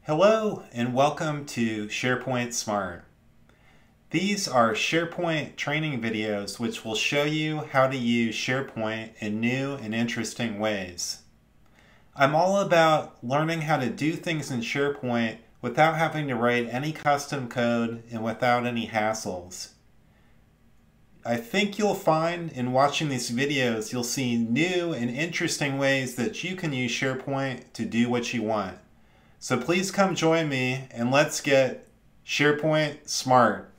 Hello and welcome to SharePoint Smart. These are SharePoint training videos which will show you how to use SharePoint in new and interesting ways. I'm all about learning how to do things in SharePoint without having to write any custom code and without any hassles. I think you'll find in watching these videos you'll see new and interesting ways that you can use SharePoint to do what you want. So please come join me and let's get SharePoint smart.